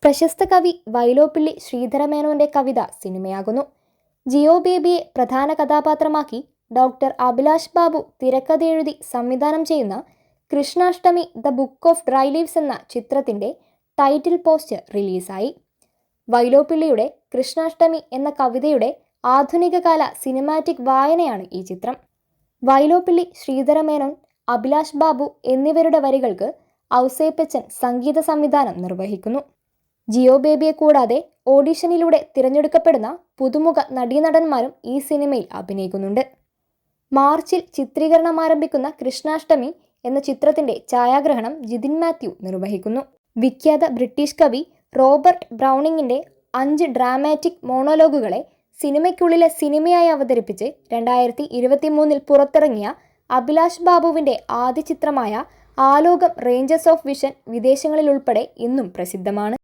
പ്രശസ്ത കവി വൈലോപ്പിള്ളി ശ്രീധരമേനോന്റെ കവിത സിനിമയാകുന്നു. ജിയോ ബേബിയെ പ്രധാന കഥാപാത്രമാക്കി ഡോക്ടർ അഭിലാഷ് ബാബു തിരക്കഥയെഴുതി സംവിധാനം ചെയ്യുന്ന Krishnashtami the book of dry leaves എന്ന ചിത്രത്തിന്റെ ടൈറ്റിൽ പോസ്റ്റർ റിലീസായി. വൈലോപ്പിള്ളിയുടെ കൃഷ്ണാഷ്ടമി എന്ന കവിതയുടെ ആധുനികകാല സിനിമാറ്റിക് വായനയാണ് ഈ ചിത്രം. വൈലോപ്പിള്ളി ശ്രീധരമേനോൻ, അഭിലാഷ് ബാബു എന്നിവരുടെ വരികൾക്ക് ഔസേപ്പച്ചൻ സംഗീത സംവിധാനം നിർവഹിക്കുന്നു. ജിയോ ബേബിയെ കൂടാതെ ഓഡിഷനിലൂടെ തിരഞ്ഞെടുക്കപ്പെടുന്ന പുതുമുഖ നടീനടന്മാരും ഈ സിനിമയിൽ അഭിനയിക്കുന്നുണ്ട്. മാർച്ചിൽ ചിത്രീകരണം ആരംഭിക്കുന്ന കൃഷ്ണാഷ്ടമി എന്ന ചിത്രത്തിന്റെ ഛായാഗ്രഹണം ജിതിൻ മാത്യു നിർവഹിക്കുന്നു. വിഖ്യാത ബ്രിട്ടീഷ് കവി റോബർട്ട് ബ്രൗണിങ്ങിന്റെ 5 ഡ്രാമാറ്റിക് മോണോലോഗുകളെ സിനിമയ്ക്കുള്ളിലെ സിനിമയായി അവതരിപ്പിച്ച് 2023 പുറത്തിറങ്ങിയ അഭിലാഷ് ബാബുവിന്റെ ആദ്യ ചിത്രമായ ആലോകം റേഞ്ചസ് ഓഫ് വിഷൻ വിദേശങ്ങളിലുൾപ്പെടെ ഇന്നും പ്രസിദ്ധമാണ്.